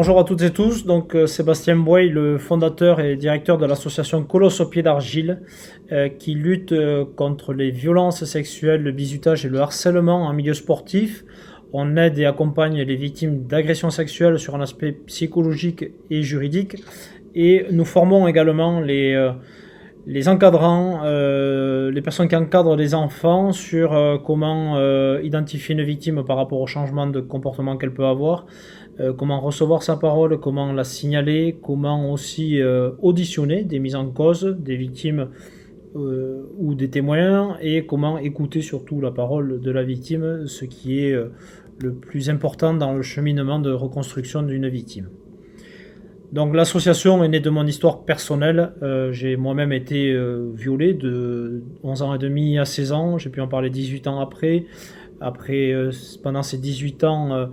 Bonjour à toutes et tous, Sébastien Boy, le fondateur et directeur de l'association Colosse au pied d'argile, qui lutte contre les violences sexuelles, le bizutage et le harcèlement en milieu sportif. On aide et accompagne les victimes d'agressions sexuelles sur un aspect psychologique et juridique. Et nous formons également les encadrants, les personnes qui encadrent les enfants sur comment identifier une victime par rapport au changement de comportement qu'elle peut avoir, comment recevoir sa parole, comment la signaler, comment aussi auditionner des mises en cause, des victimes ou des témoins, et comment écouter surtout la parole de la victime, ce qui est le plus important dans le cheminement de reconstruction d'une victime. Donc l'association est née de mon histoire personnelle. J'ai moi-même été violé de 11 ans et demi à 16 ans. J'ai pu en parler 18 ans après. Pendant ces 18 ans,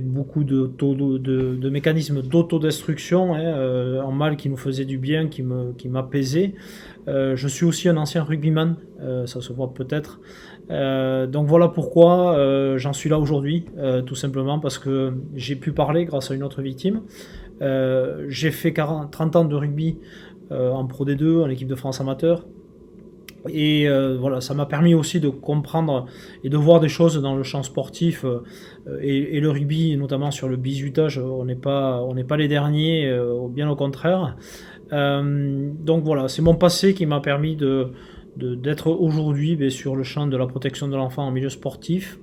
beaucoup de mécanismes d'autodestruction, en mal qui nous faisaient du bien, qui m'apaisaient. Je suis aussi un ancien rugbyman, ça se voit peut-être. Donc voilà pourquoi j'en suis là aujourd'hui, tout simplement parce que j'ai pu parler grâce à une autre victime. J'ai fait 30 ans de rugby en Pro D2, en équipe de France amateur. Et voilà, ça m'a permis aussi de comprendre et de voir des choses dans le champ sportif et le rugby, notamment sur le bizutage. On n'est pas les derniers, bien au contraire. Donc voilà, c'est mon passé qui m'a permis d'être aujourd'hui sur le champ de la protection de l'enfant en milieu sportif.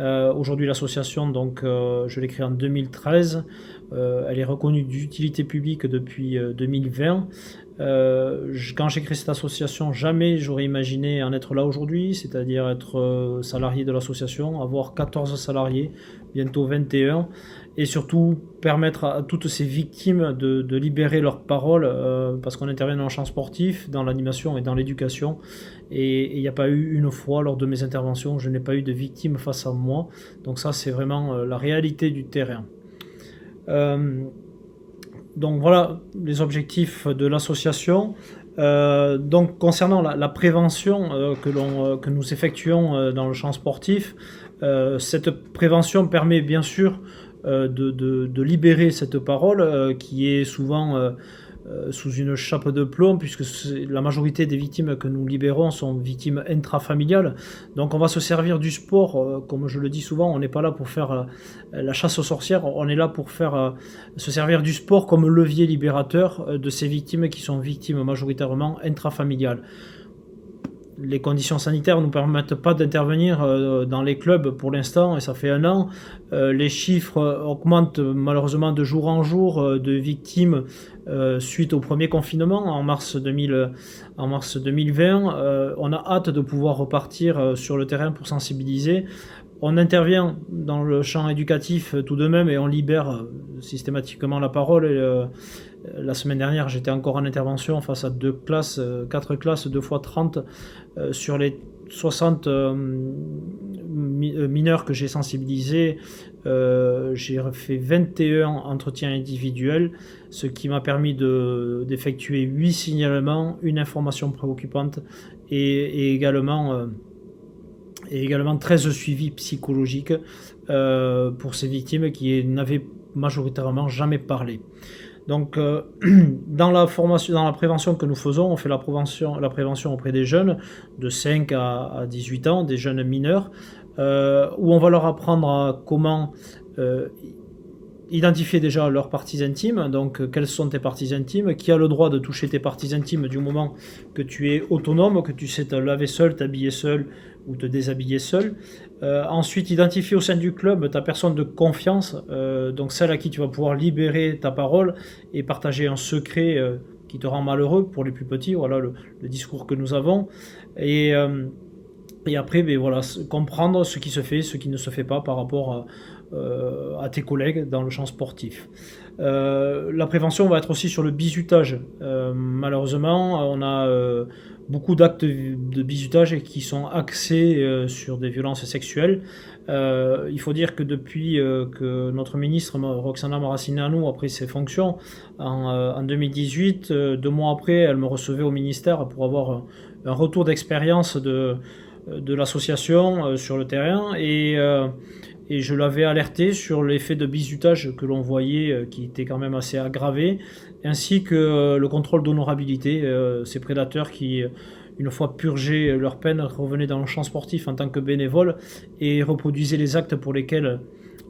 Aujourd'hui, l'association, je l'ai créée en 2013. Elle est reconnue d'utilité publique depuis 2020. Quand j'ai créé cette association, jamais j'aurais imaginé en être là aujourd'hui, c'est-à-dire être salarié de l'association, avoir 14 salariés, bientôt 21, et surtout permettre à toutes ces victimes de libérer leur parole, parce qu'on intervient dans le champ sportif, dans l'animation et dans l'éducation, et il n'y a pas eu une fois lors de mes interventions, je n'ai pas eu de victime face à moi. Donc ça, c'est vraiment la réalité du terrain. Donc voilà les objectifs de l'association. Donc concernant la prévention que nous effectuons dans le champ sportif, cette prévention permet bien sûr de libérer cette parole qui est souvent sous une chape de plomb, puisque la majorité des victimes que nous libérons sont victimes intrafamiliales. Donc on va se servir du sport, comme je le dis souvent, on n'est pas là pour faire la chasse aux sorcières, on est là pour se servir du sport comme levier libérateur de ces victimes qui sont victimes majoritairement intrafamiliales. Les conditions sanitaires ne nous permettent pas d'intervenir dans les clubs pour l'instant, et ça fait 1 an. Les chiffres augmentent malheureusement de jour en jour de victimes suite au premier confinement en mars 2020. On a hâte de pouvoir repartir sur le terrain pour sensibiliser. On intervient dans le champ éducatif tout de même et on libère systématiquement la parole. La semaine dernière, j'étais encore en intervention face à 4 classes, 2 fois 30, sur les 60 mineurs que j'ai sensibilisés. J'ai fait 21 entretiens individuels, ce qui m'a permis d'effectuer 8 signalements, une information préoccupante et également 13 suivis psychologiques pour ces victimes qui n'avaient majoritairement jamais parlé. Donc, dans la prévention que nous faisons, on fait la prévention auprès des jeunes de 5 à 18 ans, des jeunes mineurs, où on va leur apprendre à comment identifier déjà leurs parties intimes. Donc, quelles sont tes parties intimes, qui a le droit de toucher tes parties intimes du moment que tu es autonome, que tu sais te laver seul, t'habiller seul ou te déshabiller seul. Ensuite, identifier au sein du club ta personne de confiance, donc celle à qui tu vas pouvoir libérer ta parole et partager un secret qui te rend malheureux pour les plus petits. Voilà le discours que nous avons. Et après, comprendre ce qui se fait, ce qui ne se fait pas par rapport à tes collègues dans le champ sportif. La prévention va être aussi sur le bizutage. Malheureusement, on a beaucoup d'actes de bizutage qui sont axés sur des violences sexuelles. Il faut dire que depuis que notre ministre Roxana Maracineanu a pris ses fonctions en 2018, 2 mois après, elle me recevait au ministère pour avoir un retour d'expérience de l'association sur le terrain, et et je l'avais alerté sur l'effet de bizutage que l'on voyait, qui était quand même assez aggravé, ainsi que le contrôle d'honorabilité, ces prédateurs qui, une fois purgés leur peine, revenaient dans le champ sportif en tant que bénévoles et reproduisaient les actes pour lesquels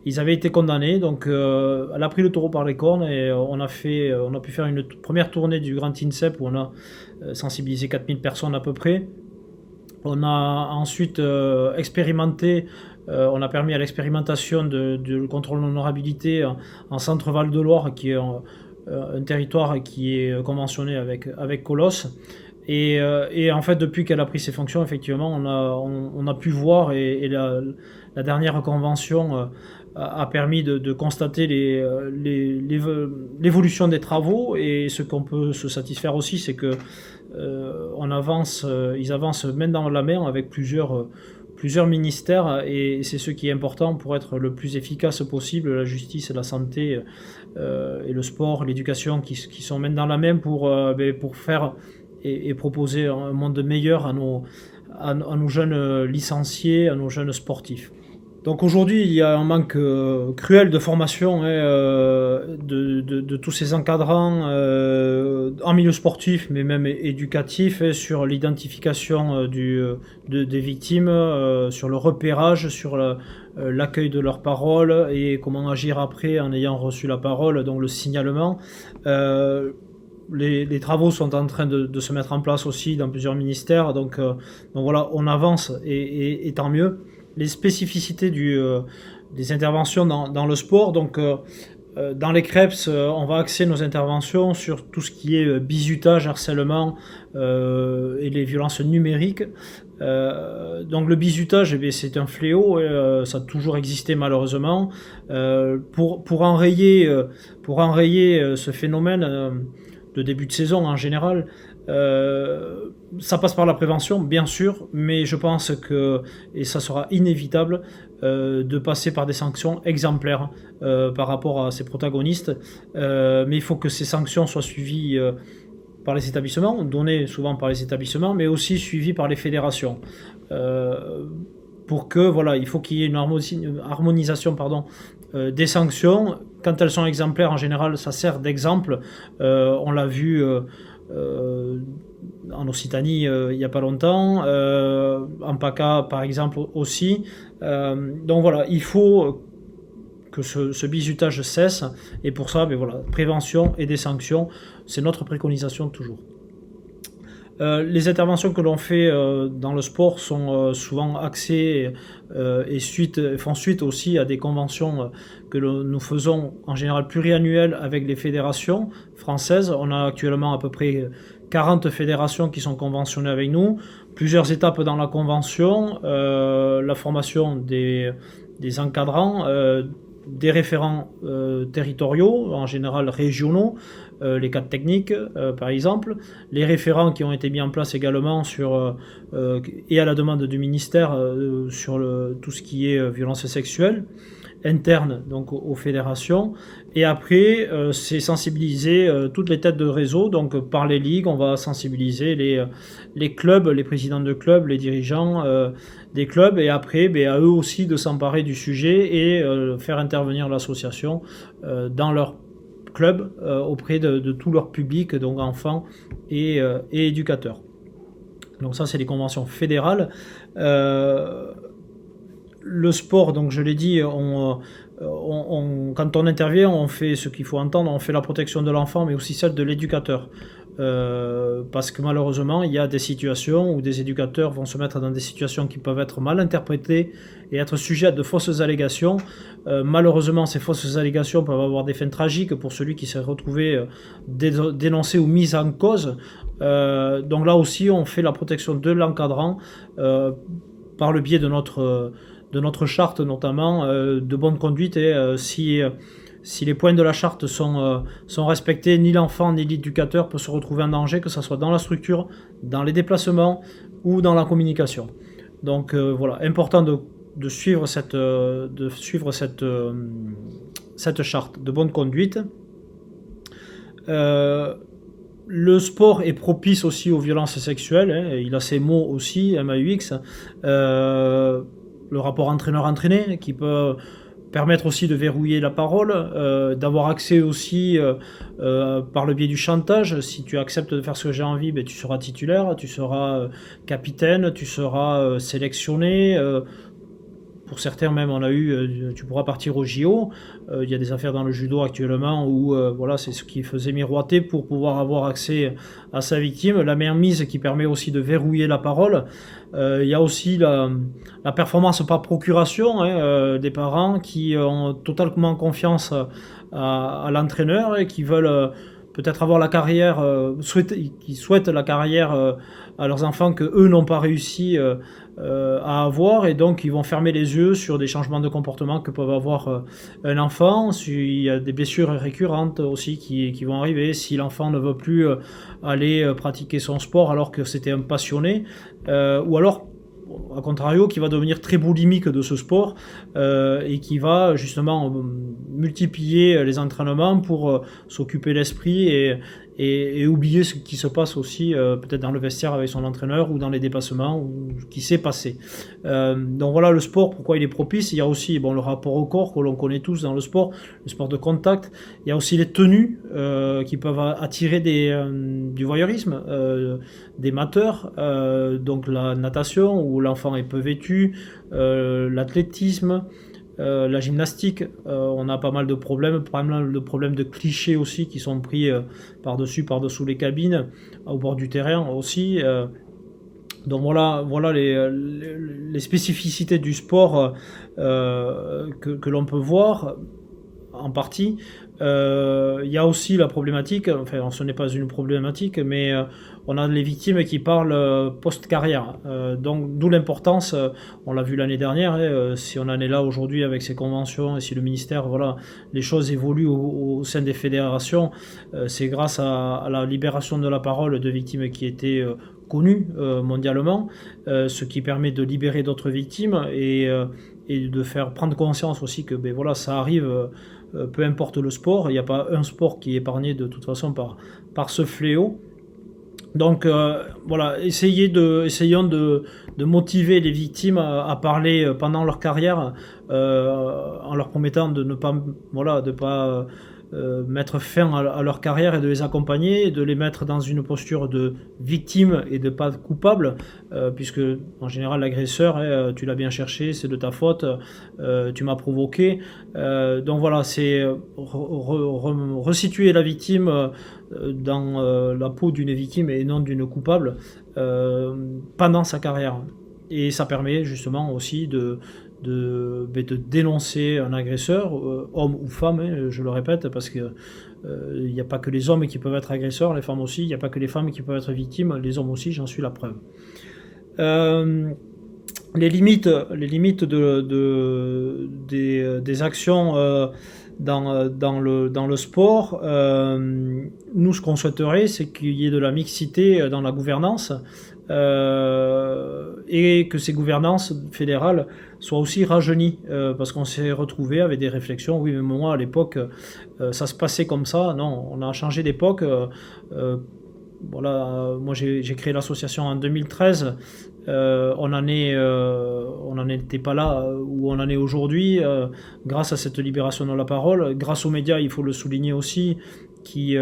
ils avaient été condamnés. Donc elle a pris le taureau par les cornes et on a pu faire une première tournée du Grand INSEP où on a sensibilisé 4000 personnes à peu près. On a ensuite expérimenté, on a permis à l'expérimentation de contrôle d'honorabilité en centre Val-de-Loire, qui est un territoire qui est conventionné avec Colosse. Et en fait, depuis qu'elle a pris ses fonctions, effectivement, on a pu voir, et la dernière convention a permis de constater l'évolution des travaux. Et ce qu'on peut se satisfaire aussi, c'est que ils avancent main dans la main avec plusieurs ministères, et c'est ce qui est important pour être le plus efficace possible. La justice, la santé et le sport, l'éducation qui sont main dans la main pour faire et proposer un monde meilleur à nos jeunes licenciés, à nos jeunes sportifs. Donc aujourd'hui, il y a un manque cruel de formation de tous ces encadrants en milieu sportif, mais même éducatif, sur l'identification des victimes, sur le repérage, sur l'accueil de leurs paroles et comment agir après en ayant reçu la parole, donc le signalement. Les travaux sont en train de se mettre en place aussi dans plusieurs ministères, donc voilà, on avance et tant mieux. Les spécificités des interventions dans le sport, donc dans les CREPS, on va axer nos interventions sur tout ce qui est bizutage, harcèlement et les violences numériques. Donc le bizutage, c'est un fléau, ça a toujours existé malheureusement. Pour enrayer ce phénomène de début de saison en général, ça passe par la prévention, bien sûr, mais je pense que, et ça sera inévitable, de passer par des sanctions exemplaires par rapport à ces protagonistes. Mais il faut que ces sanctions soient suivies par les établissements, données souvent par les établissements, mais aussi suivies par les fédérations. Pour que, voilà, il faut qu'il y ait une harmonisation des sanctions. Quand elles sont exemplaires, en général, ça sert d'exemple. On l'a vu en Occitanie il n'y a pas longtemps, en PACA par exemple aussi. Donc voilà, il faut que ce bizutage cesse, et pour ça, prévention et des sanctions, c'est notre préconisation toujours. Les interventions que l'on fait dans le sport sont souvent axées et font suite aussi à des conventions que nous faisons en général pluriannuelles avec les fédérations françaises. On a actuellement à peu près 40 fédérations qui sont conventionnées avec nous, plusieurs étapes dans la convention, la formation des encadrants, des référents territoriaux, en général régionaux, les cadres techniques par exemple, les référents qui ont été mis en place également et à la demande du ministère sur tout ce qui est violence sexuelle interne, donc aux fédérations. Et après, c'est sensibiliser toutes les têtes de réseau, donc par les ligues, on va sensibiliser les clubs, les présidents de clubs, les dirigeants des clubs, et après, à eux aussi de s'emparer du sujet et faire intervenir l'association dans leur club auprès de tout leur public, donc enfants et éducateurs. Donc ça, c'est les conventions fédérales. Le sport, donc je l'ai dit, quand on intervient, on fait ce qu'il faut entendre, on fait la protection de l'enfant, mais aussi celle de l'éducateur. Parce que malheureusement, il y a des situations où des éducateurs vont se mettre dans des situations qui peuvent être mal interprétées et être sujets à de fausses allégations. Malheureusement, ces fausses allégations peuvent avoir des fins tragiques pour celui qui s'est retrouvé dénoncé ou mis en cause. Donc là aussi, on fait la protection de l'encadrant par le biais de notre charte, notamment de bonne conduite, et si les points de la charte sont respectés, ni l'enfant ni l'éducateur peut se retrouver en danger, que ce soit dans la structure, dans les déplacements ou dans la communication. Donc voilà, important de suivre cette charte de bonne conduite. Le sport est propice aussi aux violences sexuelles, il a ses mots aussi, MAUX. le rapport entraîneur-entraîné qui peut permettre aussi de verrouiller la parole, d'avoir accès aussi par le biais du chantage. Si tu acceptes de faire ce que j'ai envie, ben, tu seras titulaire, tu seras capitaine, tu seras sélectionné. Pour certains même, tu pourras partir au JO. Il y a des affaires dans le judo actuellement où voilà, c'est ce qui faisait miroiter pour pouvoir avoir accès à sa victime. La mainmise qui permet aussi de verrouiller la parole. Il y a aussi la performance par procuration des parents qui ont totalement confiance à l'entraîneur et qui veulent peut-être avoir la carrière, qui souhaitent la carrière à leurs enfants que eux n'ont pas réussi à avoir, et donc ils vont fermer les yeux sur des changements de comportement que peuvent avoir un enfant. Il y a des blessures récurrentes aussi qui vont arriver si l'enfant ne veut plus aller pratiquer son sport alors que c'était un passionné, ou alors à contrario qui va devenir très boulimique de ce sport et qui va justement multiplier les entraînements pour s'occuper l'esprit et oublier ce qui se passe aussi peut-être dans le vestiaire avec son entraîneur ou dans les dépassements ou ce qui s'est passé. Donc voilà le sport, pourquoi il est propice. Il y a aussi le rapport au corps que l'on connaît tous dans le sport de contact. Il y a aussi les tenues qui peuvent attirer du voyeurisme, des mateurs, donc la natation où l'enfant est peu vêtu, l'athlétisme, la gymnastique, on a pas mal de problèmes de clichés aussi qui sont pris par-dessous les cabines, au bord du terrain aussi. Donc voilà les spécificités du sport que l'on peut voir en partie. Il y a aussi la problématique, enfin ce n'est pas une problématique, mais on a les victimes qui parlent post-carrière. Donc d'où l'importance, on l'a vu l'année dernière, si on en est là aujourd'hui avec ces conventions et si le ministère, les choses évoluent au sein des fédérations, c'est grâce à la libération de la parole de victimes qui étaient connues mondialement, ce qui permet de libérer d'autres victimes et de faire prendre conscience aussi que ça arrive. Peu importe le sport, il n'y a pas un sport qui est épargné de toute façon par ce fléau. Donc essayons de motiver les victimes à parler pendant leur carrière, en leur promettant de ne pas mettre fin à leur carrière et de les accompagner et de les mettre dans une posture de victime et de pas coupable, puisque en général l'agresseur, tu l'as bien cherché, c'est de ta faute, tu m'as provoqué. Donc voilà, c'est resituer la victime dans la peau d'une victime et non d'une coupable pendant sa carrière. Et ça permet justement aussi de dénoncer un agresseur, homme ou femme, je le répète, parce que il n'y a pas que les hommes qui peuvent être agresseurs, les femmes aussi, il n'y a pas que les femmes qui peuvent être victimes, les hommes aussi, j'en suis la preuve. Les limites des actions dans le sport, nous ce qu'on souhaiterait c'est qu'il y ait de la mixité dans la gouvernance, et que ces gouvernances fédérales soient aussi rajeunies, parce qu'on s'est retrouvé avec des réflexions, oui mais moi à l'époque ça se passait comme ça, non, on a changé d'époque. Moi j'ai créé l'association en 2013, on n'en était pas là où on en est aujourd'hui, grâce à cette libération de la parole, grâce aux médias, il faut le souligner aussi, qui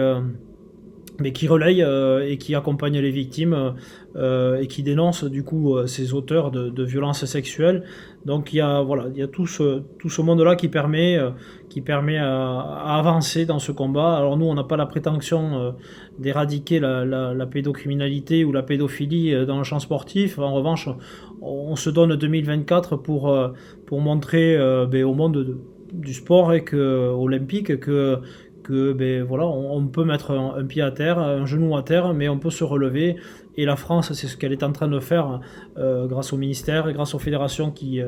relayent et qui accompagnent les victimes et qui dénoncent du coup ces auteurs de violences sexuelles. Donc il y a tout ce monde-là qui permet à avancer dans ce combat. Alors nous, on n'a pas la prétention d'éradiquer la pédocriminalité ou la pédophilie dans le champ sportif. En revanche, on se donne 2024 pour montrer au monde du sport olympique on peut mettre un pied à terre, un genou à terre, mais on peut se relever. Et la France, c'est ce qu'elle est en train de faire grâce au ministère et grâce aux fédérations qui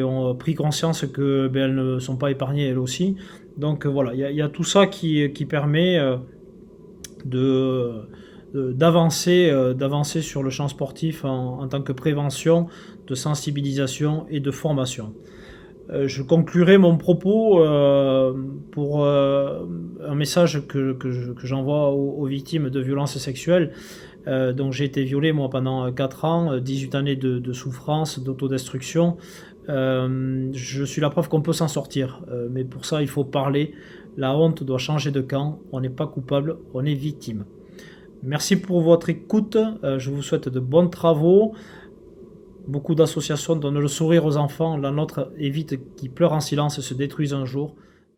ont pris conscience qu'elles ne sont pas épargnées elles aussi. Donc il y a tout ça qui permet d'avancer sur le champ sportif en tant que prévention, de sensibilisation et de formation. Je conclurai mon propos pour un message que j'envoie aux victimes de violences sexuelles. Donc j'ai été violé moi pendant 4 ans, 18 années de souffrance, d'autodestruction. Je suis la preuve qu'on peut s'en sortir, mais pour ça il faut parler. La honte doit changer de camp. On n'est pas coupable, on est victime. Merci pour votre écoute. Je vous souhaite de bons travaux. Beaucoup d'associations donnent le sourire aux enfants. La nôtre évite qu'ils pleurent en silence et se détruisent un jour.